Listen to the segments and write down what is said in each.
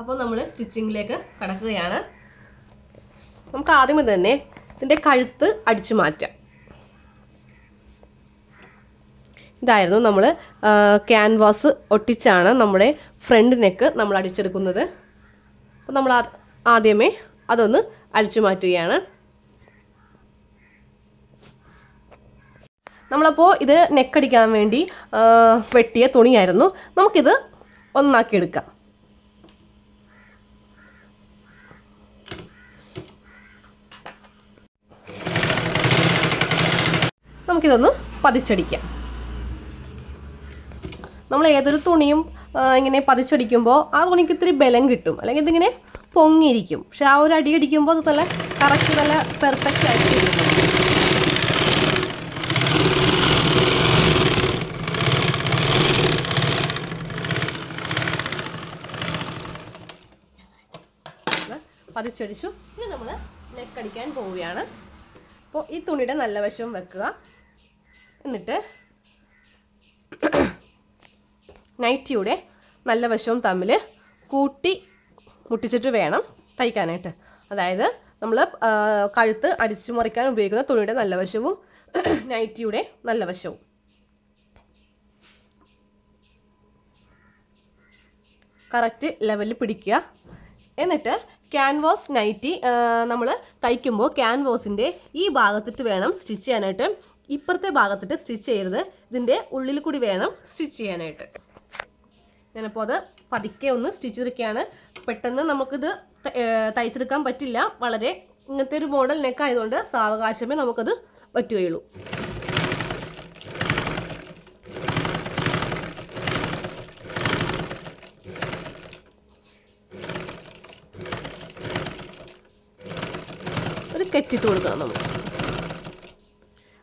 അപ്പോൾ നമ്മൾ സ്റ്റിച്ചിങ്ങിലേക്ക് കടക്കുകയാണ്. നമുക്ക് ആദ്യമേ തന്നെ ഇതിൻ്റെ കഴുത്ത് അടിച്ചു മാറ്റാം. ഇതായിരുന്നു നമ്മൾ ക്യാൻവാസ് ഒട്ടിച്ചാണ് നമ്മുടെ ഫ്രണ്ട് നെക്ക് നമ്മൾ അടിച്ചെടുക്കുന്നത്. അപ്പോൾ നമ്മൾ ആദ്യമേ അതൊന്ന് അടിച്ചു മാറ്റുകയാണ്. നമ്മളപ്പോൾ ഇത് നെക്കടിക്കാൻ വേണ്ടി വെട്ടിയ തുണിയായിരുന്നു. നമുക്കിത് ഒന്നാക്കിയെടുക്കാം. നമുക്കിതൊന്ന് പതിച്ചടിക്കാം. നമ്മൾ ഏതൊരു തുണിയും ഇങ്ങനെ പതിച്ചടിക്കുമ്പോൾ ആ തുണിക്ക് ഇത്തിരി ബലം കിട്ടും, അല്ലെങ്കിൽ ഇതിങ്ങനെ പൊങ്ങിയിരിക്കും. പക്ഷെ ആ ഒരു അടി അടിക്കുമ്പോൾ അത് നല്ല കറക്റ്റ് നല്ല പെർഫെക്റ്റ് ആയിട്ട് കിട്ടും. പതിച്ചടിച്ചു. ഇനി നമ്മൾ നെക്കടിക്കാൻ പോവുകയാണ്. അപ്പോൾ ഈ തുണിയുടെ നല്ല വശം വെക്കുക. എന്നിട്ട് നൈറ്റിയുടെ നല്ല വശവും തമ്മിൽ കൂട്ടി മുട്ടിച്ചിട്ട് വേണം തയ്ക്കാനായിട്ട്. അതായത് നമ്മൾ കഴുത്ത് അടിച്ചു മുറിക്കാൻ ഉപയോഗിക്കുന്ന തുണിയുടെ നല്ല വശവും നൈറ്റിയുടെ നല്ല വശവും കറക്റ്റ് ലെവലിൽ പിടിക്കുക. എന്നിട്ട് ക്യാൻവാസ് നൈറ്റി നമ്മൾ തയ്ക്കുമ്പോൾ ക്യാൻവാസിൻ്റെ ഈ ഭാഗത്തിട്ട് വേണം സ്റ്റിച്ച് ചെയ്യാനായിട്ട്. ഇപ്പുറത്തെ ഭാഗത്തിട്ട് സ്റ്റിച്ച് ചെയ്യരുത്. ഇതിൻ്റെ ഉള്ളിൽ കൂടി വേണം സ്റ്റിച്ച് ചെയ്യാനായിട്ട്. ഞാനപ്പോൾ അത് പതുക്കെ ഒന്ന് സ്റ്റിച്ച് ചെയ്തിരിക്കുകയാണ്. പെട്ടെന്ന് നമുക്കിത് തയ്ച്ചെടുക്കാൻ പറ്റില്ല. വളരെ ഇങ്ങനത്തെ ഒരു മോഡൽ നെക്ക് ആയതുകൊണ്ട് സാവകാശമേ നമുക്കത് പറ്റുകയുള്ളൂ. ഒരു കെട്ടിട്ട് കൊടുക്കണം നമ്മൾ.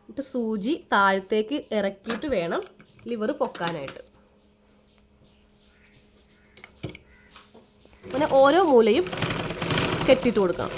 എന്നിട്ട് സൂചി താഴത്തേക്ക് ഇറക്കിയിട്ട് വേണം ലിവർ പൊക്കാനായിട്ട്. അങ്ങനെ ഓരോ മൂലയും കെട്ടിട്ട് കൊടുക്കണം.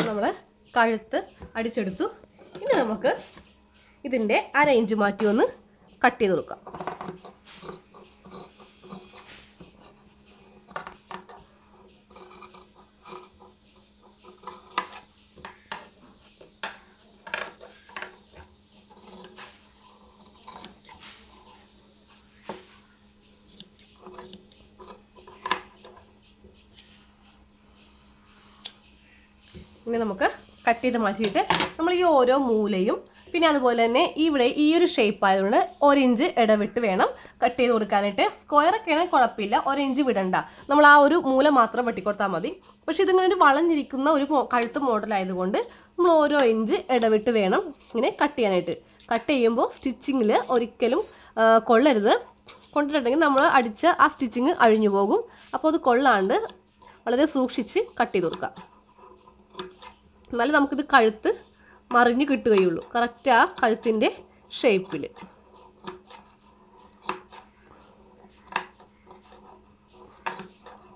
നമ്മൾ കഴുത്ത് അടിച്ചെടുത്തു. ഇനി നമുക്ക് ഇതിൻ്റെ അര ഇഞ്ച് മാറ്റി ഒന്ന് കട്ട് ചെയ്ത് കൊടുക്കാം. ഇനി നമുക്ക് കട്ട് ചെയ്ത് മാറ്റിയിട്ട് നമ്മൾ ഈ ഓരോ മൂലയും പിന്നെ അതുപോലെ തന്നെ ഇവിടെ ഈ ഒരു ഷേപ്പ് ആയതുകൊണ്ട് 1 ഇഞ്ച് ഇടവിട്ട് വേണം കട്ട് ചെയ്ത് കൊടുക്കാനായിട്ട്. സ്ക്വയറൊക്കെ ആണെങ്കിൽ കുഴപ്പമില്ല, 1 ഇഞ്ച് വിടണ്ട. നമ്മൾ ആ ഒരു മൂല മാത്രം വെട്ടിക്കൊടുത്താൽ മതി. പക്ഷെ ഇതിങ്ങനെ ഒരു വളഞ്ഞിരിക്കുന്ന ഒരു കഴുത്ത് മോഡലായതുകൊണ്ട് നമ്മൾ ഓരോ ഇഞ്ച് ഇടവിട്ട് വേണം ഇങ്ങനെ കട്ട് ചെയ്യാനായിട്ട്. കട്ട് ചെയ്യുമ്പോൾ സ്റ്റിച്ചിങ്ങിൽ ഒരിക്കലും കൊള്ളരുത്. കൊണ്ടിട്ടുണ്ടെങ്കിൽ നമ്മൾ അടിച്ച ആ സ്റ്റിച്ചിങ് അഴിഞ്ഞു പോകും. അപ്പോൾ അത് കൊള്ളാണ്ട് വളരെ സൂക്ഷിച്ച് കട്ട് ചെയ്ത് കൊടുക്കുക. എന്നാലും നമുക്കിത് കഴുത്ത് മറിഞ്ഞ് കിട്ടുകയുള്ളൂ, കറക്റ്റ് ആ കഴുത്തിൻ്റെ ഷേപ്പിൽ.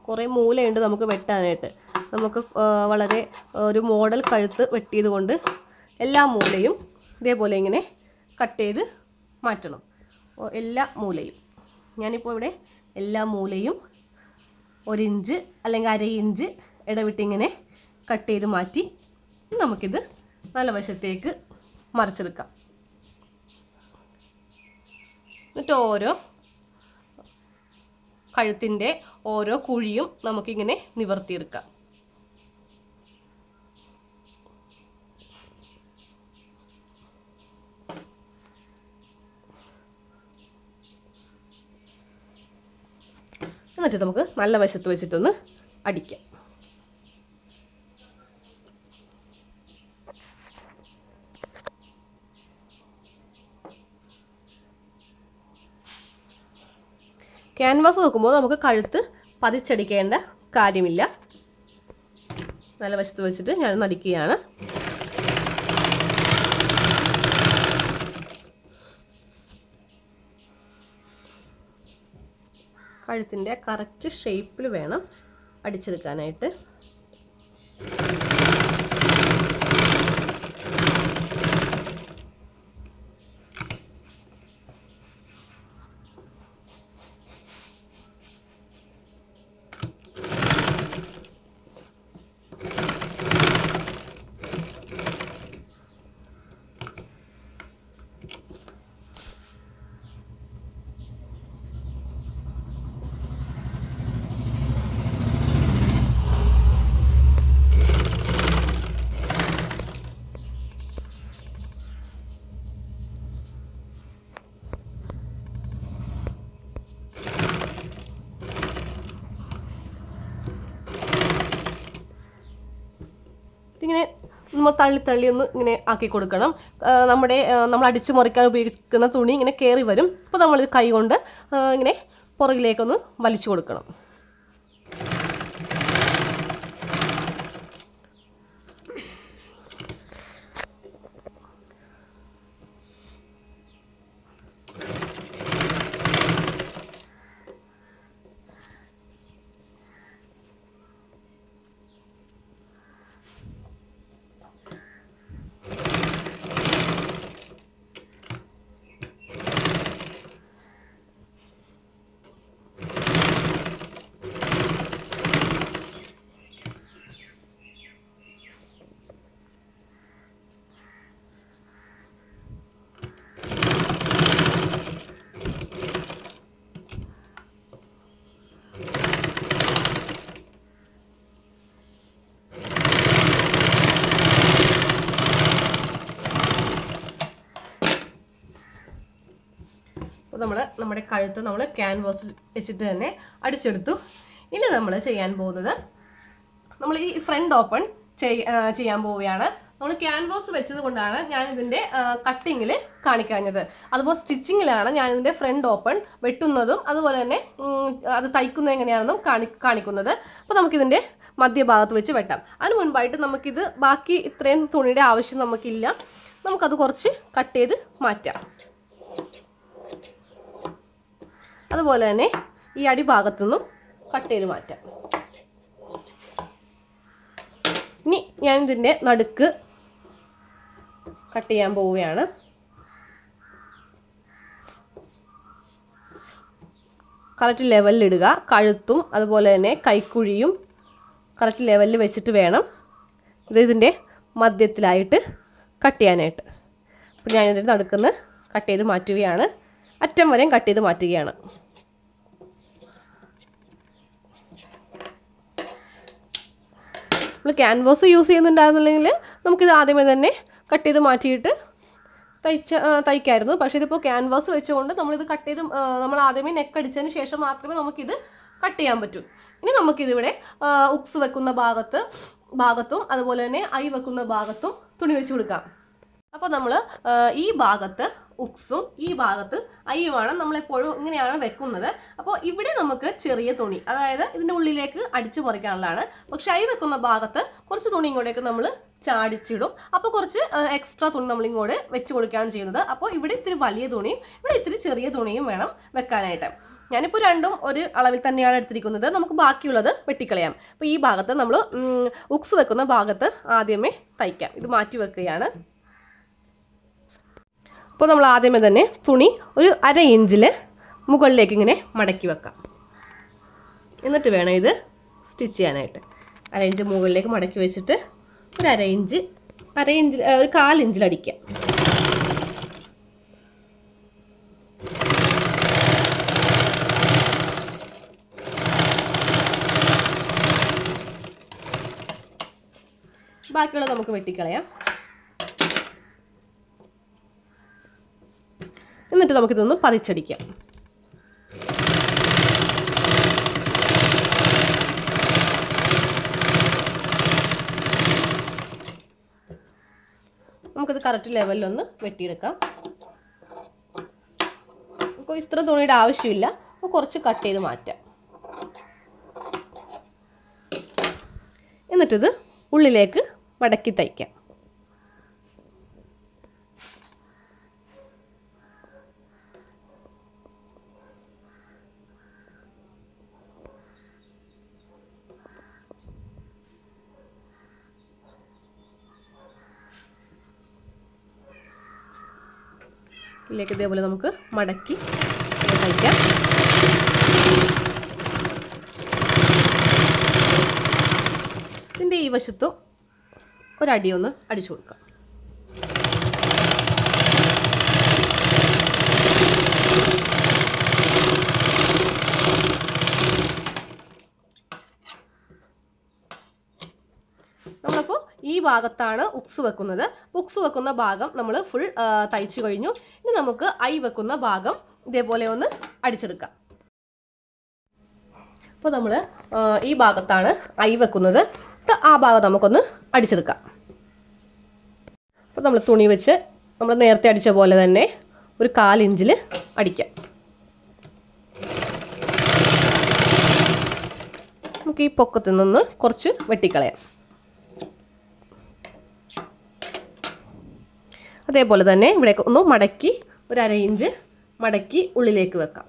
കുറേ മൂലയുണ്ട് നമുക്ക് വെട്ടാനായിട്ട്. നമുക്ക് വളരെ ഒരു മോഡൽ കഴുത്ത് വെട്ടിയത് കൊണ്ട് എല്ലാ മൂലയും ഇതേപോലെ ഇങ്ങനെ കട്ട് ചെയ്ത് മാറ്റണം. എല്ലാ മൂലയും ഞാനിപ്പോൾ ഇവിടെ എല്ലാ മൂലയും 1 ഇഞ്ച് അല്ലെങ്കിൽ അര ഇഞ്ച് ഇടവിട്ടിങ്ങനെ കട്ട് ചെയ്ത് മാറ്റി നമുക്കിത് നല്ല വശത്തേക്ക് മറിച്ചെടുക്കാം. എന്നിട്ട് ഓരോ കഴുത്തിൻ്റെ ഓരോ കുഴിയും നമുക്കിങ്ങനെ നിവർത്തിയെടുക്കാം. എന്നിട്ട് നമുക്ക് നല്ല വശത്ത് വെച്ചിട്ടൊന്ന് അടിക്കാം. ക്യാൻവാസ് നോക്കുമ്പോൾ നമുക്ക് കഴുത്ത് പതിച്ചടിക്കേണ്ട കാര്യമില്ല. നല്ല വശത്ത് വെച്ചിട്ട് ഞാനൊന്ന് അടിക്കുകയാണ്. കഴുത്തിൻ്റെ കറക്റ്റ് ഷേപ്പിൽ വേണം അടിച്ചെടുക്കാനായിട്ട്. ഇതിങ്ങനെ നമ്മൾ തള്ളി ഒന്ന് ഇങ്ങനെ ആക്കി കൊടുക്കണം. നമ്മൾ അടിച്ചു മുറിക്കാൻ ഉപയോഗിക്കുന്ന തുണി ഇങ്ങനെ കയറി വരും. അപ്പോൾ നമ്മളിത് കൈ കൊണ്ട് ഇങ്ങനെ പുറകിലേക്കൊന്ന് വലിച്ചു കൊടുക്കണം. അപ്പോൾ നമ്മുടെ കഴുത്ത് നമ്മൾ ക്യാൻവാസ് വെച്ചിട്ട് തന്നെ അടിച്ചെടുത്തു. ഇനി നമ്മൾ ചെയ്യാൻ പോകുന്നത് നമ്മൾ ഈ ഫ്രണ്ട് ഓപ്പൺ ചെയ്യാൻ പോവുകയാണ്. നമ്മൾ ക്യാൻവാസ് വെച്ചത് കൊണ്ടാണ് ഞാനിതിൻ്റെ കട്ടിങ്ങിൽ കാണിക്കാഞ്ഞത്. അതുപോലെ സ്റ്റിച്ചിങ്ങിലാണ് ഞാനിതിൻ്റെ ഫ്രണ്ട് ഓപ്പൺ വെട്ടുന്നതും അതുപോലെ തന്നെ അത് തയ്ക്കുന്നത് എങ്ങനെയാണെന്നും കാണിക്കുന്നത്. അപ്പോൾ നമുക്കിതിൻ്റെ മധ്യഭാഗത്ത് വെച്ച് വെട്ടാം. അതിന് മുൻപായിട്ട് നമുക്കിത് ബാക്കി ഇത്രയും തുണിയുടെ ആവശ്യം നമുക്കില്ല. നമുക്കത് കുറച്ച് കട്ട് ചെയ്ത് മാറ്റാം. അതുപോലെ തന്നെ ഈ അടിഭാഗത്തുനിന്നും കട്ട് ചെയ്ത് മാറ്റാം. ഇനി ഞാനിതിൻ്റെ നടുക്ക് കട്ട് ചെയ്യാൻ പോവുകയാണ്. കറക്റ്റ് ലെവലിലിടുക. കഴുത്തും അതുപോലെ തന്നെ കൈക്കുഴിയും കറക്റ്റ് ലെവലിൽ വെച്ചിട്ട് വേണം ഇതിൻ്റെ മധ്യത്തിലായിട്ട് കട്ട് ചെയ്യാനായിട്ട്. അപ്പോൾ ഞാനിതിൻ്റെ നടുക്കുന്ന് കട്ട് ചെയ്ത് മാറ്റുകയാണ്. അറ്റം വരെയും കട്ട് ചെയ്ത് മാറ്റുകയാണ്. നമ്മൾ ക്യാൻവാസ് യൂസ് ചെയ്യുന്നുണ്ടായിരുന്നില്ലെങ്കിൽ നമുക്കിത് ആദ്യമേ തന്നെ കട്ട് ചെയ്ത് മാറ്റിയിട്ട് തയ്ക്കായിരുന്നു. പക്ഷേ ഇതിപ്പോൾ ക്യാൻവാസ് വെച്ചുകൊണ്ട് നമ്മളിത് കട്ട് ചെയ്ത് നമ്മൾ ആദ്യമേ നെക്ക് അടിച്ചതിന് ശേഷം മാത്രമേ നമുക്കിത് കട്ട് ചെയ്യാൻ പറ്റൂ. ഇനി നമുക്കിതിവിടെ ഉക്സ് വെക്കുന്ന ഭാഗത്തും അതുപോലെ തന്നെ ഐ വെക്കുന്ന ഭാഗത്തും തുണി വെച്ച് കൊടുക്കാം. അപ്പോൾ നമ്മൾ ഈ ഭാഗത്ത് ഉക്സും ഈ ഭാഗത്ത് ഐയുമാണ് നമ്മളെപ്പോഴും ഇങ്ങനെയാണ് വെക്കുന്നത്. അപ്പോൾ ഇവിടെ നമുക്ക് ചെറിയ തുണി, അതായത് ഇതിൻ്റെ ഉള്ളിലേക്ക് അടിച്ചു മറിക്കാനുള്ളതാണ്. പക്ഷെ ഐ വെക്കുന്ന ഭാഗത്ത് കുറച്ച് തുണി ഇങ്ങോട്ടേക്ക് നമ്മൾ ചാടിച്ചിടും. അപ്പോൾ കുറച്ച് എക്സ്ട്രാ തുണി നമ്മൾ ഇങ്ങോട്ട് വെച്ച് കൊടുക്കുകയാണ് ചെയ്യുന്നത്. അപ്പോൾ ഇവിടെ ഇത്തിരി വലിയ തുണിയും ഇവിടെ ഇത്തിരി ചെറിയ തുണിയും വേണം വെക്കാനായിട്ട്. ഞാനിപ്പോൾ രണ്ടും ഒരു അളവിൽ തന്നെയാണ് എടുത്തിരിക്കുന്നത്. നമുക്ക് ബാക്കിയുള്ളത് വെട്ടിക്കളയാം. അപ്പോൾ ഈ ഭാഗത്ത് നമ്മൾ ഉക്സ് വെക്കുന്ന ഭാഗത്ത് ആദ്യമേ തയ്ക്കാം. ഇത് മാറ്റി വെക്കുകയാണ്. അപ്പോൾ നമ്മൾ ആദ്യമേ തന്നെ തുണി ഒരു 1/2 ഇഞ്ചിൽ മുകളിലേക്ക് ഇങ്ങനെ മടക്കി വെക്കാം. എന്നിട്ട് വേണം ഇത് സ്റ്റിച്ച് ചെയ്യാനായിട്ട്. 1/2 ഇഞ്ച് മുകളിലേക്ക് മടക്കി വെച്ചിട്ട് ഒരു 1/2 ഇഞ്ച് ഒരു 1/4 ഇഞ്ചിൽ അടിക്കാം. ബാക്കിയുള്ളത് നമുക്ക് വെട്ടിക്കളയാം. എന്നിട്ട് നമുക്കിതൊന്ന് പതിച്ചടിക്കാം. നമുക്കിത് കറക്റ്റ് ലെവലിലൊന്ന് വെട്ടിയെടുക്കാം. നമുക്ക് ഇത്ര തുണിയുടെ ആവശ്യമില്ല, അപ്പോൾ കുറച്ച് കട്ട് ചെയ്ത് മാറ്റാം. എന്നിട്ടിത് ഉള്ളിലേക്ക് മടക്കി തയ്ക്കാം. ഇതിലേക്ക് ഇതേപോലെ നമുക്ക് മടക്കി തയ്ക്കാം. ഇതിൻ്റെ ഈ വശത്തും ഒരടിയൊന്ന് അടിച്ചു കൊടുക്കാം. നമ്മളപ്പോൾ ഈ ഭാഗത്താണ് ഉക്സ് വെക്കുന്നത്. ഉക്സ് വെക്കുന്ന ഭാഗം നമ്മൾ ഫുൾ തയ്ച്ചു കഴിഞ്ഞു. ഇനി നമുക്ക് ഐ വെക്കുന്ന ഭാഗം ഇതേപോലെ ഒന്ന് അടിച്ചെടുക്കാം. അപ്പോൾ നമ്മൾ ഈ ഭാഗത്താണ് ഐ വെക്കുന്നത്. ആ ഭാഗം നമുക്കൊന്ന് അടിച്ചെടുക്കാം. അപ്പോൾ നമ്മൾ തുണി വെച്ച് നമ്മൾ നേരത്തെ അടിച്ച പോലെ തന്നെ ഒരു 1/4 ഇഞ്ചിൽ അടിക്കാം. നമുക്ക് ഈ പൊക്കത്തിൽ നിന്ന് കുറച്ച് വെട്ടിക്കളയാം. അതേപോലെ തന്നെ ഇവിടേക്ക് ഒന്ന് മടക്കി ഒരു 1/2 ഇഞ്ച് മടക്കി ഉള്ളിലേക്ക് വെക്കാം.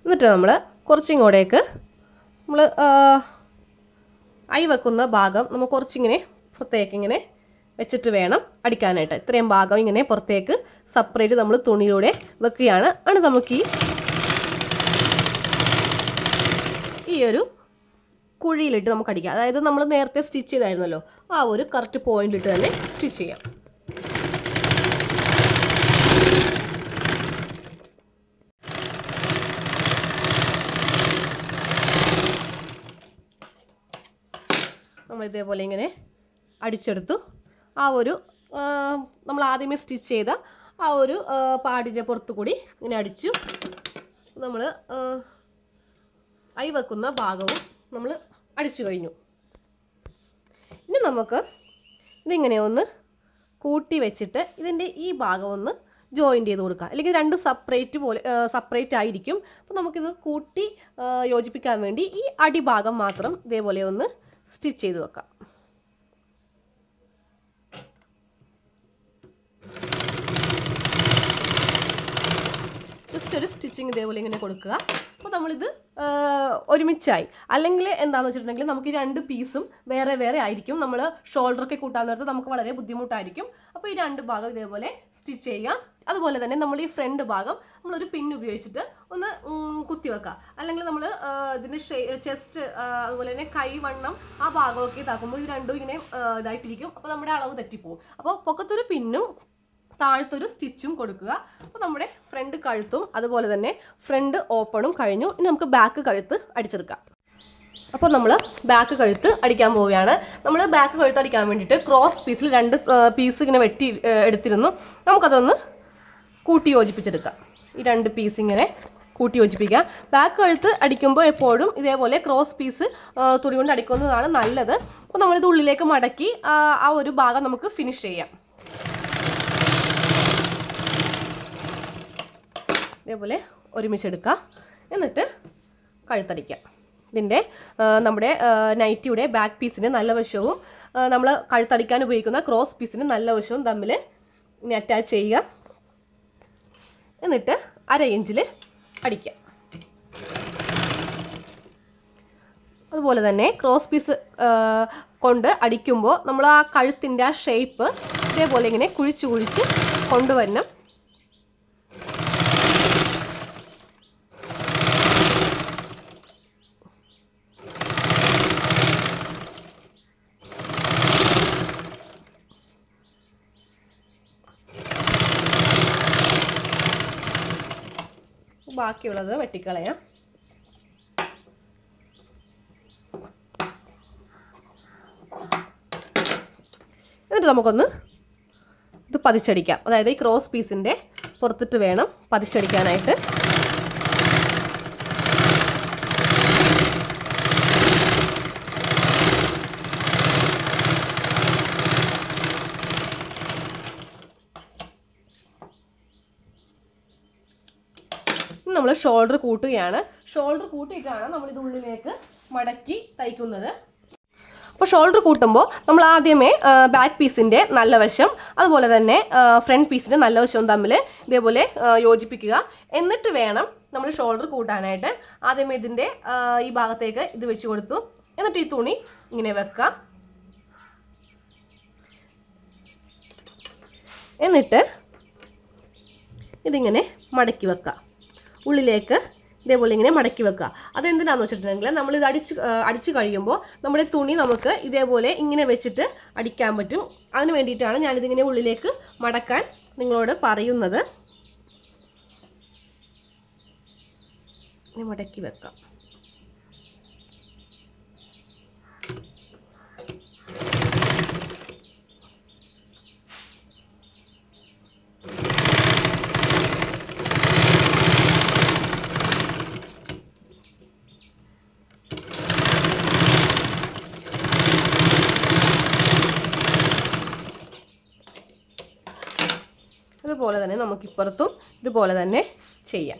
എന്നിട്ട് നമ്മൾ കുറച്ചിങ്ങോട്ടേക്ക് നമ്മൾ ഐ വെക്കുന്ന ഭാഗം നമ്മൾ കുറച്ചിങ്ങനെ പുറത്തേക്ക് ഇങ്ങനെ വെച്ചിട്ട് വേണം അടിക്കാനായിട്ട്. ഇത്രയും ഭാഗം ഇങ്ങനെ പുറത്തേക്ക് സെപ്പറേറ്റ് നമ്മൾ തുണിയിലൂടെ വെക്കുകയാണ്. നമുക്ക് ഈ ഒരു കുഴിയിലിട്ട് നമുക്ക് അടിക്കാം. അതായത് നമ്മൾ നേരത്തെ സ്റ്റിച്ച് ചെയ്തായിരുന്നല്ലോ, ആ ഒരു കറക്റ്റ് പോയിന്റിലിട്ട് തന്നെ സ്റ്റിച്ച് ചെയ്യാം. നമ്മൾ ഇതേപോലെ ഇങ്ങനെ അടിച്ചെടുത്തു. ആ ഒരു നമ്മൾ ആദ്യമേ സ്റ്റിച്ച് ചെയ്ത ആ ഒരു പാടിൻ്റെ പുറത്തു കൂടി ഇങ്ങനെ അടിച്ചു. നമ്മൾ ഐ വെക്കുന്ന ഭാഗവും നമ്മൾ അടിച്ചു കഴിഞ്ഞു. ഇനി നമുക്ക് ഇതിങ്ങനെ ഒന്ന് കൂട്ടി വെച്ചിട്ട് ഇതിൻ്റെ ഈ ഭാഗം ഒന്ന് ജോയിൻ്റ് ചെയ്ത് കൊടുക്കാം. അല്ലെങ്കിൽ രണ്ട് സെപ്പറേറ്റ് ആയിരിക്കും. അപ്പോൾ നമുക്കിത് കൂട്ടി യോജിപ്പിക്കാൻ വേണ്ടി ഈ അടിഭാഗം മാത്രം ഇതേപോലെ ഒന്ന് സ്റ്റിച്ച് ചെയ്ത് വെക്കാം. ജസ്റ്റ് ഒരു സ്റ്റിച്ചിങ് ഇതേപോലെ ഇങ്ങനെ കൊടുക്കുക. അപ്പോൾ നമ്മളിത് ഒരുമിച്ചായി. അല്ലെങ്കിൽ എന്താണെന്ന് വെച്ചിട്ടുണ്ടെങ്കിൽ നമുക്ക് ഈ 2 പീസും വേറെ വേറെ ആയിരിക്കും. നമ്മൾ ഷോൾഡറൊക്കെ കൂട്ടാൻ നേരത്ത് നമുക്ക് വളരെ ബുദ്ധിമുട്ടായിരിക്കും. അപ്പോൾ ഈ 2 ഭാഗം ഇതേപോലെ സ്റ്റിച്ച് ചെയ്യുക. അതുപോലെ തന്നെ നമ്മൾ ഈ ഫ്രണ്ട് ഭാഗം നമ്മളൊരു പിൻ ഉപയോഗിച്ചിട്ട് ഒന്ന് കുത്തി വെക്കുക. അല്ലെങ്കിൽ നമ്മൾ ഇതിൻ്റെ ചെസ്റ്റ് അതുപോലെ തന്നെ കൈവണ്ണം ആ ഭാഗമൊക്കെ ഇതാക്കുമ്പോൾ ഇത് രണ്ടും ഇങ്ങനെ ഇതായിട്ടിരിക്കും. അപ്പോൾ നമ്മുടെ അളവ് തെറ്റിപ്പോവും. അപ്പോൾ പൊക്കത്തൊരു പിന്നും താഴത്തൊരു സ്റ്റിച്ചും കൊടുക്കുക. അപ്പോൾ നമ്മുടെ ഫ്രണ്ട് കഴുത്തും അതുപോലെ തന്നെ ഫ്രണ്ട് ഓപ്പണും കഴിഞ്ഞു. ഇനി നമുക്ക് ബാക്ക് കഴുത്ത് അടിച്ചെടുക്കാം. അപ്പോൾ നമ്മൾ ബാക്ക് കഴുത്ത് അടിക്കാൻ പോവുകയാണ്. നമ്മൾ ബാക്ക് കഴുത്ത് അടിക്കാൻ വേണ്ടിയിട്ട് ക്രോസ് പീസിൽ 2 പീസ് ഇങ്ങനെ വെട്ടി എടുത്തിരുന്നു. നമുക്കതൊന്ന് കൂട്ടി യോജിപ്പിച്ചെടുക്കാം. ഈ 2 പീസ് ഇങ്ങനെ കൂട്ടി യോജിപ്പിക്കുക. ബാക്ക് കഴുത്ത് അടിക്കുമ്പോൾ എപ്പോഴും ഇതേപോലെ ക്രോസ് പീസ് തുണി കൊണ്ട് അടിക്കുന്നതാണ് നല്ലത്. അപ്പോൾ നമ്മളിത് ഉള്ളിലേക്ക് മടക്കി ആ ഒരു ഭാഗം നമുക്ക് ഫിനിഷ് ചെയ്യാം. ഇതേപോലെ ഒരുമിച്ചെടുക്കുക. എന്നിട്ട് കഴുത്തടിക്കാം. ഇതിൻ്റെ നമ്മുടെ നൈറ്റിയുടെ ബാക്ക് പീസിന് നല്ല വശവും നമ്മൾ കഴുത്തടിക്കാൻ ഉപയോഗിക്കുന്ന ക്രോസ് പീസിന് നല്ല വശവും തമ്മിൽ ഇനി അറ്റാച്ച് ചെയ്യുക. എന്നിട്ട് 1/2 ഇഞ്ചിൽ അടിക്കുക. അതുപോലെ തന്നെ ക്രോസ് പീസ് കൊണ്ട് അടിക്കുമ്പോൾ നമ്മൾ ആ കഴുത്തിൻ്റെ ആ ഷേപ്പ് ഇതേപോലെ ഇങ്ങനെ കുഴിച്ച് കൊണ്ടുവരണം. ബാക്കിയുള്ളത് വെട്ടിക്കളയാം. എന്നിട്ട് നമുക്കൊന്ന് ഇത് പതിച്ചടിക്കാം. അതായത് ഈ ക്രോസ് പീസിൻ്റെ പുറത്തിട്ട് വേണം പതിച്ചടിക്കാനായിട്ട്. നമ്മൾ ഷോൾഡർ കൂട്ടുകയാണ്. ഷോൾഡർ കൂട്ടിയിട്ടാണ് നമ്മളിത് ഉള്ളിലേക്ക് മടക്കി തയ്ക്കുന്നത്. അപ്പോൾ ഷോൾഡർ കൂട്ടുമ്പോൾ നമ്മൾ ആദ്യമേ ബാക്ക് പീസിൻ്റെ നല്ല വശം അതുപോലെ തന്നെ ഫ്രണ്ട് പീസിൻ്റെ നല്ല വശവും തമ്മിൽ ഇതേപോലെ യോജിപ്പിക്കുക. എന്നിട്ട് വേണം നമ്മൾ ഷോൾഡർ കൂട്ടാനായിട്ട്. ആദ്യമേ ഇതിൻ്റെ ഈ ഭാഗത്തേക്ക് ഇത് വെച്ച് കൊടുത്തു. എന്നിട്ട് ഈ തുണി ഇങ്ങനെ വെക്കാം. എന്നിട്ട് ഇതിങ്ങനെ മടക്കി വെക്കാം. ഉള്ളിലേക്ക് ഇതേപോലെ ഇങ്ങനെ മടക്കി വെക്കുക. അതെന്തിനാണെന്ന് വെച്ചിട്ടുണ്ടെങ്കിൽ നമ്മളിത് അടിച്ച് കഴിയുമ്പോൾ നമ്മുടെ തുണി നമുക്ക് ഇതേപോലെ ഇങ്ങനെ വെച്ചിട്ട് അടിക്കാൻ പറ്റും. അതിന് വേണ്ടിയിട്ടാണ് ഞാനിതിങ്ങനെ ഉള്ളിലേക്ക് മടക്കാൻ നിങ്ങളോട് പറയുന്നത്. ഇങ്ങനെ മടക്കി വെക്കാം. ഇതുപോലെ തന്നെ നമുക്കിപ്പുറത്തും ഇതുപോലെ തന്നെ ചെയ്യാം.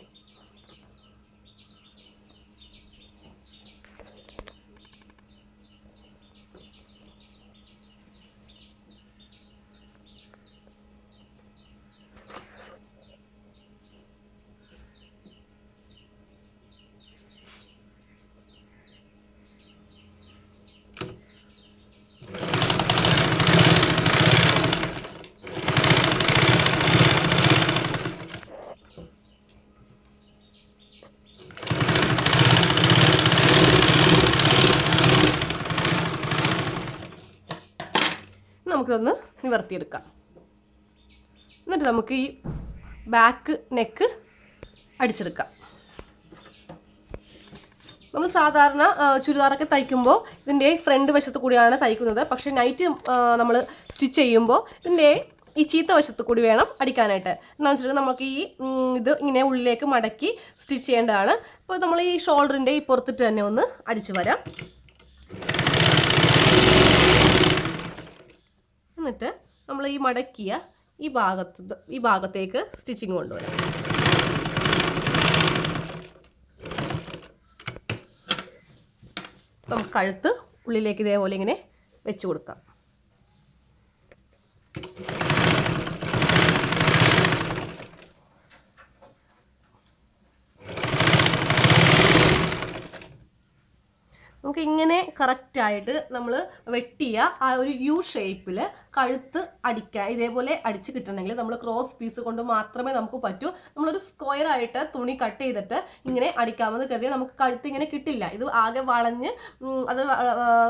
നമുക്കിതൊന്ന് നിവർത്തിയെടുക്കാം. എന്നിട്ട് നമുക്ക് ഈ ബാക്ക് നെക്ക് അടിച്ചെടുക്കാം. നമ്മൾ സാധാരണ ചുരിദാറൊക്കെ തയ്ക്കുമ്പോൾ ഇതിൻ്റെ ഫ്രണ്ട് വശത്ത് കൂടിയാണ് തയ്ക്കുന്നത്. പക്ഷേ നൈറ്റ് നമ്മൾ സ്റ്റിച്ച് ചെയ്യുമ്പോൾ ഇതിൻ്റെ ഈ ചീത്ത വശത്ത് കൂടി വേണം അടിക്കാനായിട്ട്. എന്താണെന്ന് വെച്ചിട്ടുണ്ടെങ്കിൽ നമുക്ക് ഈ ഇത് ഇങ്ങനെ ഉള്ളിലേക്ക് മടക്കി സ്റ്റിച്ച് ചെയ്യേണ്ടതാണ്. അപ്പോൾ നമ്മൾ ഈ ഷോൾഡറിൻ്റെ ഈ പുറത്തിട്ട് തന്നെ ഒന്ന് അടിച്ചു വരാം. എന്നിട്ട് നമ്മൾ ഈ മടക്കിയ ഈ ഭാഗത്തേക്ക് സ്റ്റിച്ചിങ് കൊണ്ടുവരാം. നമുക്ക് കഴുത്ത് ഉള്ളിലേക്ക് ഇതേപോലെ ഇങ്ങനെ വെച്ച് കൊടുക്കാം. നമുക്ക് ഇങ്ങനെ കറക്റ്റായിട്ട് നമ്മൾ വെട്ടിയ ആ ഒരു യു ഷേപ്പിൽ കഴുത്ത് അടിക്കാൻ ഇതേപോലെ അടിച്ച് കിട്ടണമെങ്കിൽ നമ്മൾ ക്രോസ് പീസ് കൊണ്ട് മാത്രമേ നമുക്ക് പറ്റൂ. നമ്മളൊരു സ്ക്വയറായിട്ട് തുണി കട്ട് ചെയ്തിട്ട് ഇങ്ങനെ അടിക്കാമെന്ന് കരുതിയാൽ നമുക്ക് കഴുത്ത് ഇങ്ങനെ കിട്ടില്ല. ഇത് ആകെ വളഞ്ഞ് അത്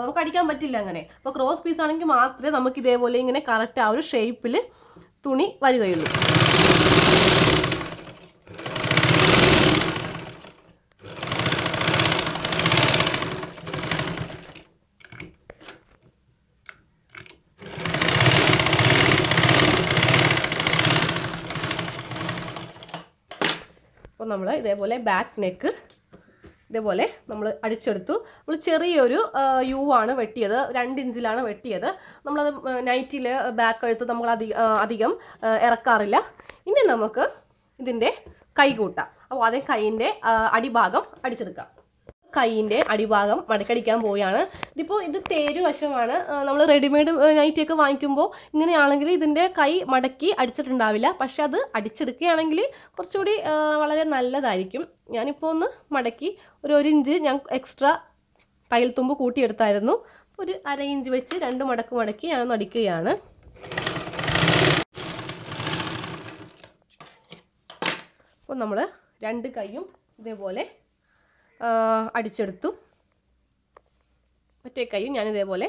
നമുക്ക് അടിക്കാൻ പറ്റില്ല അങ്ങനെ. അപ്പോൾ ക്രോസ് പീസ് ആണെങ്കിൽ മാത്രമേ നമുക്ക് ഇതേപോലെ ഇങ്ങനെ കറക്റ്റ് ആ ഒരു ഷേപ്പിൽ തുണി വരികയുള്ളൂ. അപ്പോൾ നമ്മൾ ഇതേപോലെ ബാക്ക് നെക്ക് ഇതേപോലെ നമ്മൾ അടിച്ചെടുത്തു. നമ്മൾ ചെറിയൊരു യു ആണ് വെട്ടിയത്, 2 ഇഞ്ചിലാണ് വെട്ടിയത്. നമ്മളത് നൈറ്റിൽ ബാക്ക് കഴുത്ത് നമ്മൾ അധികം ഇറക്കാറില്ല. ഇനി നമുക്ക് ഇതിൻ്റെ കൈ കൂട്ടാം. അപ്പോൾ അതേ കൈയിൻ്റെ അടിഭാഗം അടിച്ചെടുക്കാം. കൈയിൻ്റെ അടിഭാഗം മടക്കടിക്കാൻ പോവുകയാണ്. ഇത് തേരു വശമാണ്. നമ്മൾ റെഡിമെയ്ഡ് നൈറ്റിയൊക്കെ വാങ്ങിക്കുമ്പോൾ ഇങ്ങനെയാണെങ്കിൽ ഇതിൻ്റെ കൈ മടക്കി അടിച്ചിട്ടുണ്ടാവില്ല. പക്ഷെ അത് അടിച്ചെടുക്കുകയാണെങ്കിൽ കുറച്ചുകൂടി വളരെ നല്ലതായിരിക്കും. ഞാനിപ്പോൾ ഒന്ന് മടക്കി ഒരു 1 ഇഞ്ച് ഞാൻ എക്സ്ട്രാ തയ്യൽ തുമ്പ് കൂട്ടിയെടുത്തായിരുന്നു. ഒരു 1/2 ഇഞ്ച് വെച്ച് 2 മടക്ക് മടക്കി ഞാനൊന്ന് അടിക്കുകയാണ്. അപ്പോൾ നമ്മൾ 2 കൈയും ഇതേപോലെ അടിച്ചെടുത്തു. മറ്റേ കൈയും ഞാനിതേപോലെ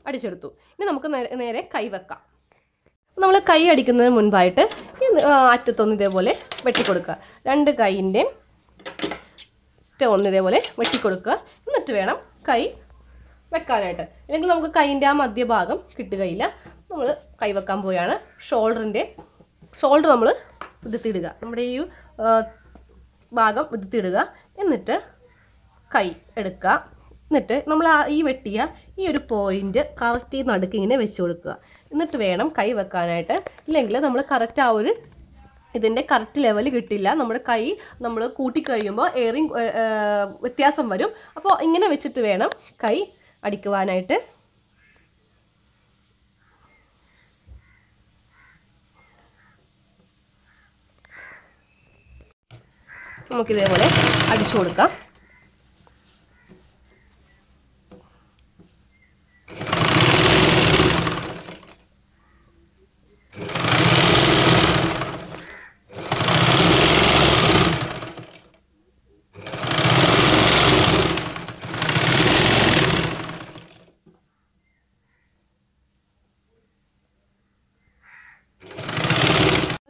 അടിച്ചെടുത്തു. ഇനി നമുക്ക് നേരെ കൈ വെക്കാം. നമ്മൾ കൈ അടിക്കുന്നതിന് മുൻപായിട്ട് അറ്റത്തൊന്ന് ഇതേപോലെ വെട്ടിക്കൊടുക്കുക. 2 കൈയിൻ്റെയും ഒറ്റ ഒന്ന് ഇതേപോലെ വെട്ടിക്കൊടുക്കുക. എന്നിട്ട് വേണം കൈ വെക്കാനായിട്ട്. അല്ലെങ്കിൽ നമുക്ക് കൈൻ്റെ ആ മധ്യഭാഗം കിട്ടുകയില്ല. നമ്മൾ കൈ വെക്കാൻ പോയാണ്. ഷോൾഡർ നമ്മൾ വിടുത്തിടുക, നമ്മുടെ ഈ ഭാഗം വിടുത്തിടുക. എന്നിട്ട് കൈ എടുക്കുക. എന്നിട്ട് നമ്മൾ ഈ വെട്ടിയ ഈ ഒരു പോയിൻ്റ് കറക്റ്റ് നടുക്ക് ഇങ്ങനെ വെച്ച് കൊടുക്കുക. എന്നിട്ട് വേണം കൈ വെക്കാനായിട്ട്. ഇല്ലെങ്കിൽ നമ്മൾ കറക്റ്റ് ആ ഒരു ഇതിൻ്റെ കറക്റ്റ് ലെവൽ കിട്ടില്ല. നമ്മുടെ കൈ നമ്മൾ കൂട്ടിക്കഴിയുമ്പോൾ എയറിങ് വ്യത്യാസം വരും. അപ്പോൾ ഇങ്ങനെ വെച്ചിട്ട് വേണം കൈ അടിക്കുവാനായിട്ട്. നമുക്കിതേപോലെ അടിച്ചു കൊടുക്കാം.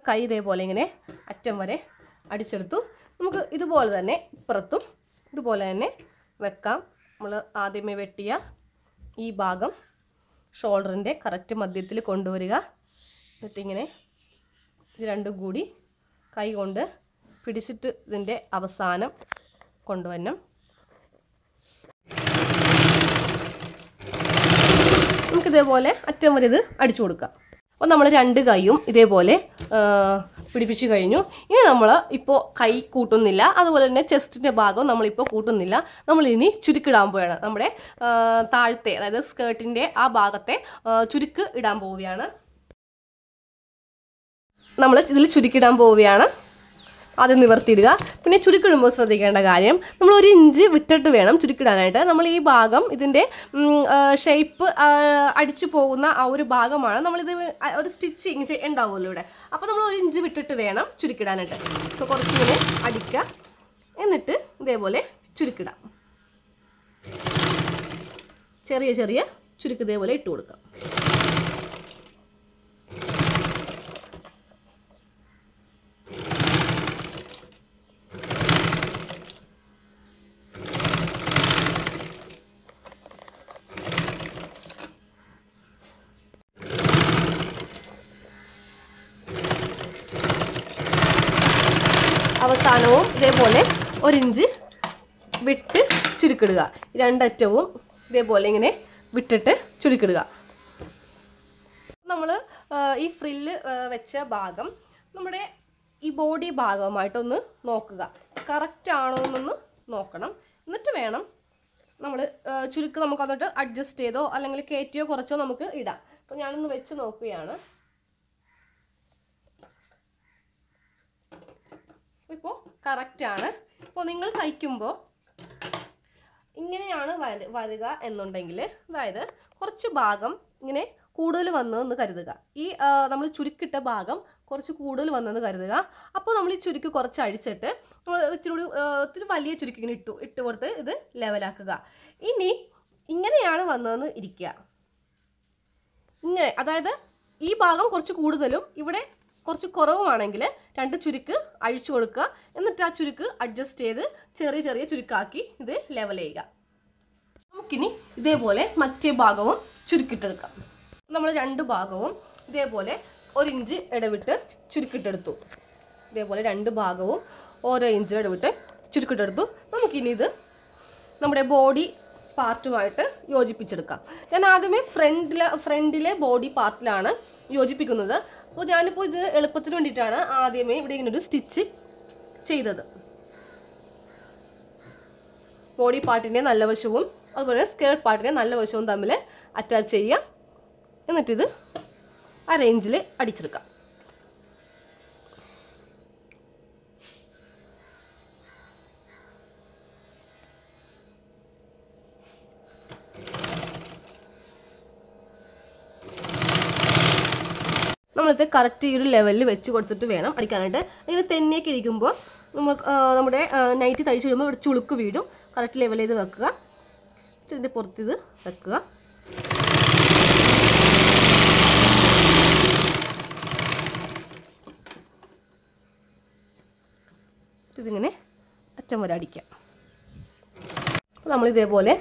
കൈ ഇതേപോലെ ഇങ്ങനെ അറ്റം വരെ അടിച്ചെടുത്തു. നമുക്ക് ഇതുപോലെ തന്നെ ഇപ്പുറത്തും ഇതുപോലെ തന്നെ വെക്കാം. നമ്മൾ ആദ്യമേ വെട്ടിയ ഈ ഭാഗം ഷോൾഡറിൻ്റെ കറക്റ്റ് മധ്യത്തിൽ കൊണ്ടുവരിക. എന്നിട്ടിങ്ങനെ ഇത് രണ്ടും കൂടി കൈ കൊണ്ട് പിടിച്ചിട്ട് ഇതിൻ്റെ അവസാനം കൊണ്ടുവരണം. നമുക്കിതേപോലെ അറ്റം വരെ ഇത് അടിച്ചു കൊടുക്കാം. അപ്പോൾ നമ്മൾ രണ്ട് കൈയും ഇതേപോലെ പിടിപ്പിച്ച് കഴിഞ്ഞു. ഇനി നമ്മൾ ഇപ്പോൾ കൈ കൂട്ടുന്നില്ല, അതുപോലെ തന്നെ ചെസ്റ്റിൻ്റെ ഭാഗം നമ്മളിപ്പോൾ കൂട്ടുന്നില്ല. നമ്മളിനി ചുരുക്കിടാൻ പോവുകയാണ്. നമ്മുടെ താഴത്തെ, അതായത് സ്കേർട്ടിൻ്റെ ആ ഭാഗത്തെ ചുരുക്ക് ഇടാൻ പോവുകയാണ്. നമ്മൾ ഇതിൽ ചുരുക്കിടാൻ പോവുകയാണ്. ആദ്യം നിവർത്തിയിടുക. പിന്നെ ചുരുക്കിടുമ്പോൾ ശ്രദ്ധിക്കേണ്ട കാര്യം, നമ്മൾ 1 ഇഞ്ച് വിട്ടിട്ട് വേണം ചുരുക്കിടാനായിട്ട്. നമ്മൾ ഈ ഭാഗം ഇതിൻ്റെ ഷേപ്പ് അടിച്ചു പോകുന്ന ആ ഒരു ഭാഗമാണ് നമ്മളിത് ഒരു സ്റ്റിച്ചിങ് ഉണ്ടാവുമല്ലോ ഇവിടെ. അപ്പോൾ നമ്മൾ 1 ഇഞ്ച് വിട്ടിട്ട് വേണം ചുരുക്കിടാനായിട്ട്. അപ്പോൾ കുറച്ചിങ്ങനെ അടിക്കുക. എന്നിട്ട് ഇതേപോലെ ചുരുക്കിടാം. ചെറിയ ചെറിയ ചുരുക്ക് ഇതേപോലെ ഇട്ട് കൊടുക്കാം. അവസാനവും ഇതേപോലെ 1 ഇഞ്ച് വിട്ട് ചുരുക്കിടുക. രണ്ടറ്റവും ഇതേപോലെ ഇങ്ങനെ വിട്ടിട്ട് ചുരുക്കിടുക. നമ്മൾ ഈ ഫ്രില്ല് വെച്ച ഭാഗം നമ്മുടെ ഈ ബോഡി ഭാഗമായിട്ടൊന്ന് നോക്കുക, കറക്റ്റ് ആണോ എന്നൊന്ന് നോക്കണം. എന്നിട്ട് വേണം നമ്മൾ ചുരുക്ക് നമുക്ക് എന്നിട്ട് അഡ്ജസ്റ്റ് ചെയ്തോ അല്ലെങ്കിൽ കയറ്റിയോ കുറച്ചോ നമുക്ക് ഇടാം. അപ്പോൾ ഞാനൊന്ന് വെച്ച് നോക്കുകയാണ്. ഇപ്പോൾ കറക്റ്റാണ്. ഇപ്പോൾ നിങ്ങൾ തയ്ക്കുമ്പോൾ ഇങ്ങനെയാണ് വരിക എന്നുണ്ടെങ്കിൽ, അതായത് കുറച്ച് ഭാഗം ഇങ്ങനെ കൂടുതൽ വന്നതെന്ന് കരുതുക. ഈ നമ്മൾ ചുരുക്കിട്ട ഭാഗം കുറച്ച് കൂടുതൽ വന്നതെന്ന് കരുതുക. അപ്പോൾ നമ്മൾ ഈ ചുരുക്ക് കുറച്ച് അഴിച്ചിട്ട് നമ്മൾ ഇത്തിരി വലിയ ചുരുക്ക് ഇങ്ങനെ ഇട്ട് കൊടുത്ത് ഇത് ലെവലാക്കുക. ഇനി ഇങ്ങനെയാണ് വന്നതെന്ന് ഇരിക്കുക. ഇങ്ങനെ, അതായത് ഈ ഭാഗം കുറച്ച് കൂടുതലും ഇവിടെ കുറച്ച് കുറവുമാണെങ്കിൽ 2 ചുരുക്ക് അഴിച്ചു കൊടുക്കുക. എന്നിട്ട് ആ ചുരുക്ക് അഡ്ജസ്റ്റ് ചെയ്ത് ചെറിയ ചെറിയ ചുരുക്കാക്കി ഇത് ലെവൽ ചെയ്യുക. നമുക്കിനി ഇതേപോലെ മറ്റേ ഭാഗവും ചുരുക്കിട്ടെടുക്കാം. നമ്മൾ 2 ഭാഗവും ഇതേപോലെ 1 ഇഞ്ച് ഇടവിട്ട് ചുരുക്കിട്ടെടുത്തു. ഇതേപോലെ 2 ഭാഗവും ഓരോ ഇഞ്ച് ഇടവിട്ട് ചുരുക്കിട്ടെടുത്തു. നമുക്കിനി ഇത് നമ്മുടെ ബോഡി പാർട്ടുമായിട്ട് യോജിപ്പിച്ചെടുക്കാം. ഞാൻ ആദ്യമേ ഫ്രണ്ടിലെ ബോഡി പാർട്ടിലാണ് യോജിപ്പിക്കുന്നത്. അപ്പോൾ ഞാനിപ്പോൾ ഇത് എളുപ്പത്തിന് വേണ്ടിയിട്ടാണ് ആദ്യമേ ഇവിടെ ഇങ്ങനൊരു സ്റ്റിച്ച് ചെയ്തത്. ബോഡി പാർട്ടിൻ്റെ നല്ല വശവും അതുപോലെ സ്കേർട്ട് പാർട്ടിൻ്റെ നല്ല വശവും തമ്മിൽ അറ്റാച്ച് ചെയ്യുക. എന്നിട്ടിത് ആ റേഞ്ചിൽ അടിച്ചെടുക്കാം. നമ്മളിത് കറക്റ്റ് ഈ ഒരു ലെവലിൽ വെച്ച് കൊടുത്തിട്ട് വേണം അടിക്കാനായിട്ട്. ഇങ്ങനെ തെന്നിയൊക്കെ ഇരിക്കുമ്പോൾ നമ്മുടെ നൈറ്റ് തയ്ച്ച് കഴിയുമ്പോൾ ഇവിടെ ചുളുക്ക് വീടും. കറക്റ്റ് ലെവൽ ചെയ്ത് വെക്കുക. ഇതിൻ്റെ പുറത്തിത് വെക്കുക. ഇതിങ്ങനെ അറ്റം വരെ അടിക്കാം. നമ്മൾ ഇതേപോലെ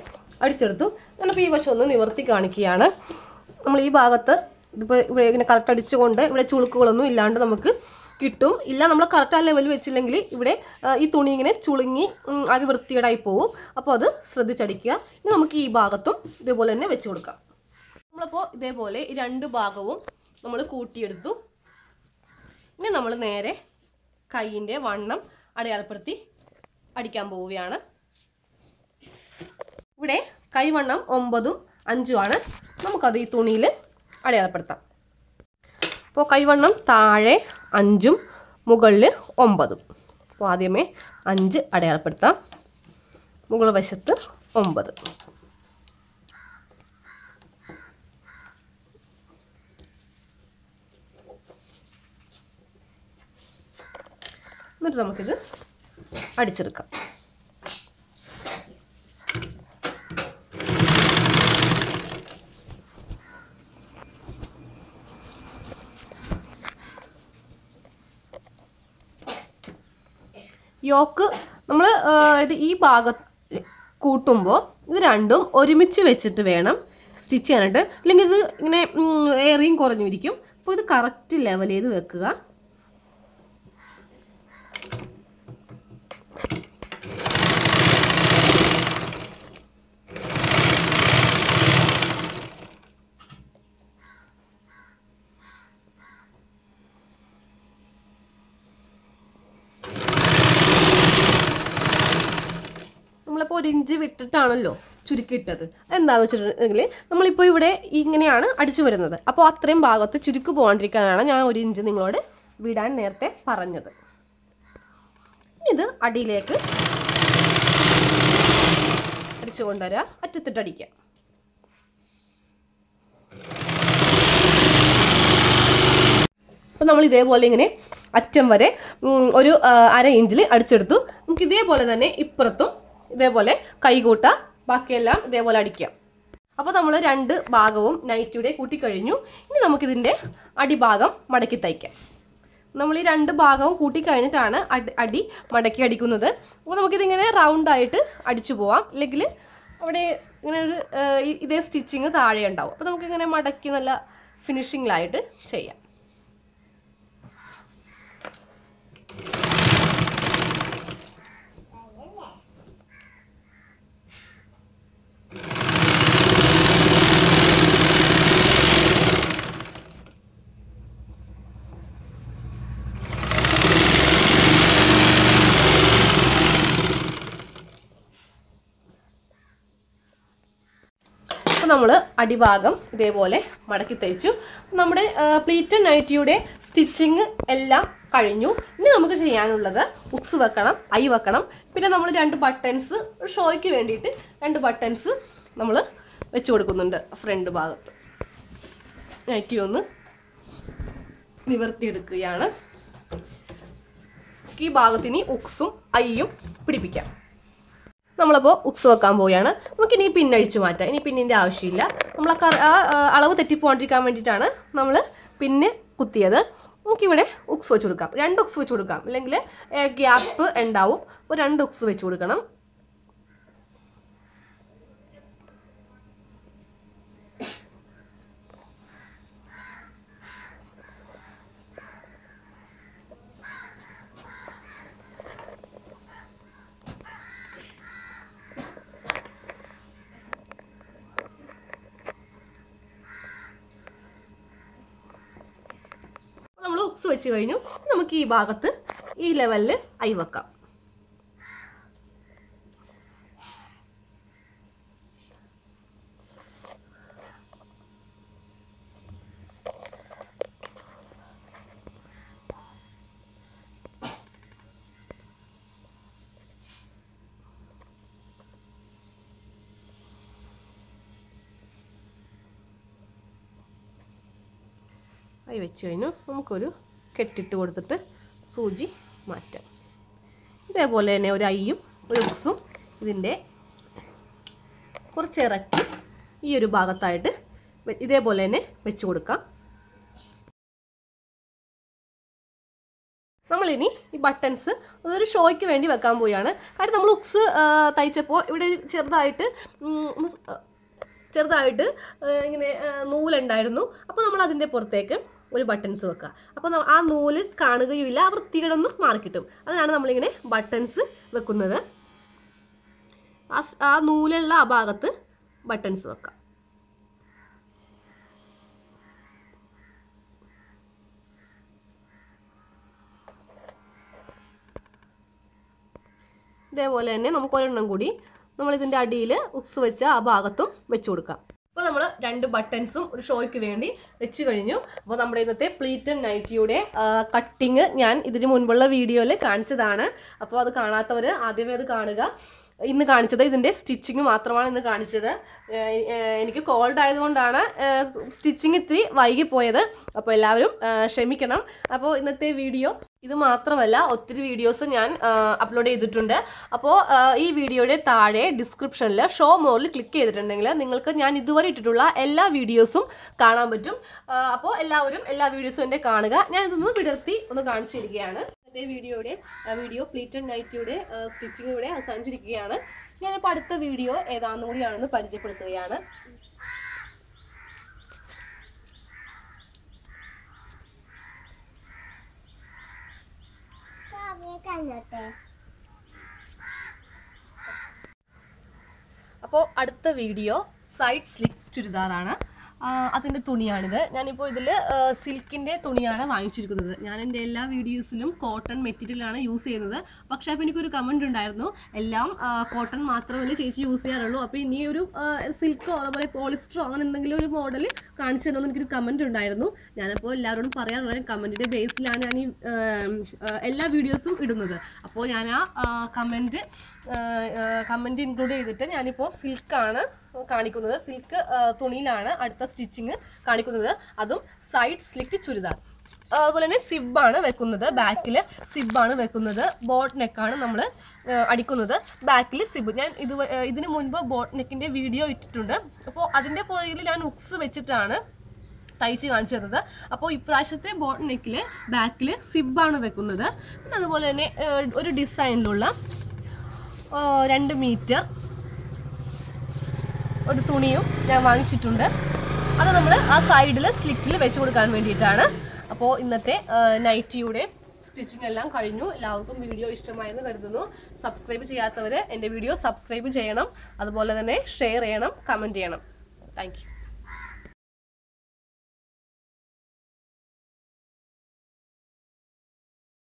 അടിച്ചെടുത്തു. ഞാനിപ്പോൾ ഈ വശം ഒന്ന് നിവർത്തി കാണിക്കുകയാണ്. നമ്മൾ ഈ ഭാഗത്ത് ഇതിപ്പോൾ ഇവിടെ ഇങ്ങനെ കറക്റ്റ് അടിച്ചുകൊണ്ട് ഇവിടെ ചുളുക്കുകളൊന്നും ഇല്ലാണ്ട് നമുക്ക് കിട്ടും. ഇല്ല നമ്മൾ കറക്റ്റ് ആ ലെവൽ വെച്ചില്ലെങ്കിൽ ഇവിടെ ഈ തുണി ഇങ്ങനെ ചുളുങ്ങി ആകെ വൃത്തികേടായി പോവും. അപ്പോൾ അത് ശ്രദ്ധിച്ചടിക്കുക. ഇനി നമുക്ക് ഈ ഭാഗത്തും ഇതേപോലെ തന്നെ വെച്ച് കൊടുക്കാം. നമ്മളപ്പോൾ ഇതേപോലെ ഈ രണ്ട് ഭാഗവും നമ്മൾ കൂട്ടിയെടുത്തു. ഇനി നമ്മൾ നേരെ കൈയിൻ്റെ വണ്ണം അടയാളപ്പെടുത്തി അടിക്കാൻ പോവുകയാണ്. ഇവിടെ കൈവണ്ണം 9ഉം 5ഉം ആണ്. നമുക്കത് ഈ തുണിയിൽ അടയാളപ്പെടുത്താം. അപ്പോൾ കൈവണ്ണം താഴെ 5ഉം മുകളിൽ 9ഉം. അപ്പോൾ ആദ്യമേ 5 അടയാളപ്പെടുത്താം, മുകൾ വശത്ത് 9. എന്നിട്ട് നമുക്കിത് അടിച്ചെടുക്കാം. യോക്ക് നമ്മൾ ഇത് ഈ ഭാഗത്ത് കൂട്ടുമ്പോൾ ഇത് രണ്ടും ഒരുമിച്ച് വെച്ചിട്ട് വേണം സ്റ്റിച്ച് ചെയ്യാനായിട്ട്. അല്ലെങ്കിൽ ഇത് ഇങ്ങനെ ഏറിയും കുറഞ്ഞു ഇരിക്കും. അപ്പോൾ ഇത് കറക്റ്റ് ലെവൽ ചെയ്ത് വെക്കുക. നമ്മളിപ്പോൾ 1 ഇഞ്ച് വിട്ടിട്ടാണല്ലോ ചുരുക്കിയിട്ടത്. എന്താണെന്ന് വെച്ചിട്ടുണ്ടെങ്കിൽ നമ്മളിപ്പോൾ ഇവിടെ ഇങ്ങനെയാണ് അടിച്ചു വരുന്നത്. അപ്പോൾ അത്രയും ഭാഗത്ത് ചുരുക്ക് പോകാണ്ടിരിക്കാനാണ് ഞാൻ 1 ഇഞ്ച് നിങ്ങളോട് വിടാൻ നേരത്തെ പറഞ്ഞത്. ഇത് അടിയിലേക്ക് അടിച്ചു കൊണ്ടുവരിക, അറ്റത്തിട്ടടിക്കുക. അപ്പോൾ നമ്മൾ ഇതേപോലെ ഇങ്ങനെ അറ്റം വരെ ഒരു 1/2 ഇഞ്ചിൽ അടിച്ചെടുത്തു. നമുക്ക് ഇതേപോലെ തന്നെ ഇപ്പുറത്തും ഇതേപോലെ കൈകൂട്ട, ബാക്കിയെല്ലാം ഇതേപോലെ അടിക്കാം. അപ്പോൾ നമ്മൾ 2 ഭാഗവും നൈറ്റിയുടെ കൂട്ടിക്കഴിഞ്ഞു. ഇനി നമുക്കിതിൻ്റെ അടിഭാഗം മടക്കി തയ്ക്കാം. നമ്മൾ ഈ 2 ഭാഗവും കൂട്ടിക്കഴിഞ്ഞിട്ടാണ് അടി മടക്കി അടിക്കുന്നത്. അപ്പോൾ നമുക്കിതിങ്ങനെ റൗണ്ടായിട്ട് അടിച്ചു പോവാം. അല്ലെങ്കിൽ അവിടെ ഇങ്ങനെ ഒരു ഇതേ സ്റ്റിച്ചിങ് താഴെ ഉണ്ടാവും. അപ്പോൾ നമുക്കിങ്ങനെ മടക്കി നല്ല ഫിനിഷിങ്ങിലായിട്ട് ചെയ്യാം. നമ്മൾ അടിഭാഗം ഇതേപോലെ മടക്കി തയ്ച്ചു. നമ്മുടെ പ്ലീറ്റഡ് നൈറ്റിയുടെ സ്റ്റിച്ചിങ് എല്ലാം കഴിഞ്ഞു. ഇനി നമുക്ക് ചെയ്യാനുള്ളത് ഉക്സ് വെക്കണം, ഐ വെക്കണം. പിന്നെ നമ്മൾ 2 ബട്ടൺസ് ഷോയ്ക്ക് വേണ്ടിയിട്ട് 2 ബട്ടൺസ് നമ്മൾ വെച്ച് കൊടുക്കുന്നുണ്ട് ഫ്രണ്ട് ഭാഗത്ത്. നൈറ്റി ഒന്ന് നിവർത്തിയെടുക്കുകയാണ്. ഈ ഭാഗത്തിന് ഉക്സും ഐയും പിടിപ്പിക്കാം. നമ്മളപ്പോൾ ഉക്സ് വെക്കാൻ പോവുകയാണ്. നമുക്കിനി പിന്നഴിച്ചു മാറ്റാം. ഇനി പിന്നിൻ്റെ ആവശ്യമില്ല. നമ്മൾ ആ അളവ് തെറ്റിപ്പോകാണ്ടിരിക്കാൻ വേണ്ടിയിട്ടാണ് നമ്മൾ പിന്ന് കുത്തിയത്. നമുക്കിവിടെ ഉക്സ് വെച്ച് കൊടുക്കാം. 2 ഉക്സ് വെച്ച് കൊടുക്കാം, അല്ലെങ്കിൽ ഗ്യാപ്പ് ഉണ്ടാവും. അപ്പോൾ 2 ഉക്സ് വെച്ച് കൊടുക്കണം. നമ്മൾ ഉക്സ് വെച്ച് കഴിഞ്ഞു. നമുക്ക് ഈ ഭാഗത്ത് ഈ ലെവലിൽ ഐ വെക്കാം. ഐ വെച്ച് കഴിഞ്ഞു. നമുക്കൊരു കെട്ടിട്ട് കൊടുത്തിട്ട് സൂചി മാറ്റാം. ഇതേപോലെ തന്നെ ഒരു ഐയും ഒരു ഉക്സും ഇതിൻ്റെ കുറച്ച് ഇറക്കി ഈ ഒരു ഭാഗത്തായിട്ട് ഇതേപോലെ തന്നെ വെച്ച് കൊടുക്കാം. നമ്മളിനി ഈ ബട്ടൺസ് അതൊരു ഷോയ്ക്ക് വേണ്ടി വെക്കാൻ പോവുകയാണ്. കാര്യം നമ്മൾ ഉക്സ് തയ്ച്ചപ്പോൾ ഇവിടെ ചെറുതായിട്ട് ഇങ്ങനെ നൂലുണ്ടായിരുന്നു. അപ്പോൾ നമ്മൾ അതിൻ്റെ പുറത്തേക്ക് ഒരു ബട്ടൺസ് വെക്കുക. അപ്പോൾ ആ നൂല് കാണുകയുമില്ല, ആ വൃത്തികേടൊന്നും മാറിക്കിട്ടും. അതിനാണ് നമ്മളിങ്ങനെ ബട്ടൺസ് വെക്കുന്നത്. ആ നൂലുള്ള ആ ഭാഗത്ത് ബട്ടൺസ് വെക്കാം. ഇതേപോലെ തന്നെ നമുക്ക് ഒരെണ്ണം കൂടി നമ്മളിതിൻ്റെ അടിയിൽ ഉക്സ് വെച്ച ആ ഭാഗത്തും വെച്ച് കൊടുക്കാം. അപ്പോൾ നമ്മൾ 2 ബട്ടൺസും ഒരു ഷോയ്ക്ക് വേണ്ടി വെച്ച് കഴിഞ്ഞു. അപ്പോൾ നമ്മുടെ ഇന്നത്തെ പ്ലീറ്റഡ് നൈറ്റിയുടെ കട്ടിങ് ഞാൻ ഇതിന് മുൻപുള്ള വീഡിയോയിൽ കാണിച്ചതാണ്. അപ്പോൾ അത് കാണാത്തവർ ആദ്യമേ അത് കാണുക. ഇന്ന് കാണിച്ചത് ഇതിൻ്റെ സ്റ്റിച്ചിങ് മാത്രമാണ് ഇന്ന് കാണിച്ചത്. എനിക്ക് കോൾഡ് ആയതുകൊണ്ടാണ് സ്റ്റിച്ചിങ് ഇത്തിരി വൈകിപ്പോയത്. അപ്പോൾ എല്ലാവരും ക്ഷമിക്കണം. അപ്പോൾ ഇന്നത്തെ വീഡിയോ ഇത് മാത്രമല്ല, ഒത്തിരി വീഡിയോസ് ഞാൻ അപ്ലോഡ് ചെയ്തിട്ടുണ്ട്. അപ്പോൾ ഈ വീഡിയോയുടെ താഴെ ഡിസ്ക്രിപ്ഷനിൽ ഷോ മോറിൽ ക്ലിക്ക് ചെയ്തിട്ടുണ്ടെങ്കിൽ നിങ്ങൾക്ക് ഞാൻ ഇതുവരെ ഇട്ടിട്ടുള്ള എല്ലാ വീഡിയോസും കാണാൻ പറ്റും. അപ്പോൾ എല്ലാവരും എല്ലാ വീഡിയോസും എൻ്റെ കാണുക. ഞാൻ ഇതൊന്ന് വിടർത്തി ഒന്ന് കാണിച്ചിരിക്കുകയാണ്. വീഡിയോ പ്ലീറ്റഡ് നൈറ്റിയുടെ സ്റ്റിച്ചിങ് ഇവിടെ അവസാനിച്ചിരിക്കുകയാണ്. ഞാനിപ്പോൾ അടുത്ത വീഡിയോ ഏതാണെന്നും കൂടിയാണെന്ന് പരിചയപ്പെടുത്തുകയാണ്. അപ്പോൾ അടുത്ത വീഡിയോ സൈഡ് സ്ലിറ്റ് ചുരിദാറാണ്. അതിൻ്റെ തുണിയാണിത്. ഞാനിപ്പോൾ ഇതിൽ സിൽക്കിൻ്റെ തുണിയാണ് വാങ്ങിച്ചിരിക്കുന്നത്. ഞാൻ എൻ്റെ എല്ലാ വീഡിയോസിലും കോട്ടൺ മെറ്റീരിയലാണ് യൂസ് ചെയ്യുന്നത്. പക്ഷേ അപ്പോൾ എനിക്കൊരു കമൻറ്റ് ഉണ്ടായിരുന്നു, എല്ലാം കോട്ടൺ മാത്രമല്ലേ ചേച്ചി യൂസ് ചെയ്യാറുള്ളൂ, അപ്പോൾ ഇനി ഒരു സിൽക്കോ അതുപോലെ പോളിസ്റ്ററോ അങ്ങനെ എന്തെങ്കിലും ഒരു മോഡൽ കാണിച്ചു തരുമെന്ന് എനിക്കൊരു കമൻറ്റ് ഉണ്ടായിരുന്നു. ഞാനപ്പോൾ എല്ലാവരോടും പറയാറുള്ളത് കമൻറ്റിൻ്റെ ബേസിലാണ് ഞാൻ ഈ എല്ലാ വീഡിയോസും ഇടുന്നത്. അപ്പോൾ ഞാൻ ആ കമൻറ്റ് ഇൻക്ലൂഡ് ചെയ്തിട്ട് ഞാനിപ്പോൾ സിൽക്കാണ് കാണിക്കുന്നത്. സിൽക്ക് തുണിയിലാണ് അടുത്ത സ്റ്റിച്ചിങ് കാണിക്കുന്നത്. അതും സൈഡ് സ്ലിറ്റ് ചുരിദാർ. അതുപോലെ തന്നെ സിബാണ് വെക്കുന്നത്. ബാക്കിൽ സിബാണ് വെക്കുന്നത്. ബോട്ട് നെക്കാണ് നമ്മൾ അടിക്കുന്നത്. ബാക്കിൽ സിബ്. ഞാൻ ഇതിന് മുൻപ് ബോട്ട് നെക്കിൻ്റെ വീഡിയോ ഇട്ടിട്ടുണ്ട്. അപ്പോൾ അതിൻ്റെ പുറകിൽ ഞാൻ ഉക്സ് വെച്ചിട്ടാണ് തയ്ച്ച് കാണിച്ചു തന്നത്. അപ്പോൾ ഇപ്രാവശ്യത്തെ ബോട്ട് നെക്കിൽ ബാക്കിൽ സിബാണ് വെക്കുന്നത്. പിന്നെ അതുപോലെ തന്നെ ഒരു ഡിസൈനിലുള്ള 2 മീറ്റർ ഒരു തുണിയും ഞാൻ വാങ്ങിച്ചിട്ടുണ്ട്. അത് നമ്മൾ ആ സൈഡിൽ സ്ലിറ്റിൽ വെച്ച് കൊടുക്കാൻ വേണ്ടിയിട്ടാണ്. അപ്പോൾ ഇന്നത്തെ നൈറ്റിയുടെ സ്റ്റിച്ചിങ് എല്ലാം കഴിഞ്ഞു. എല്ലാവർക്കും വീഡിയോ ഇഷ്ടമായെന്ന് കരുതുന്നു. സബ്സ്ക്രൈബ് ചെയ്യാത്തവർ എൻ്റെ വീഡിയോ സബ്സ്ക്രൈബ് ചെയ്യണം. അതുപോലെ തന്നെ ഷെയർ ചെയ്യണം, കമൻറ്റ് ചെയ്യണം. Thank you.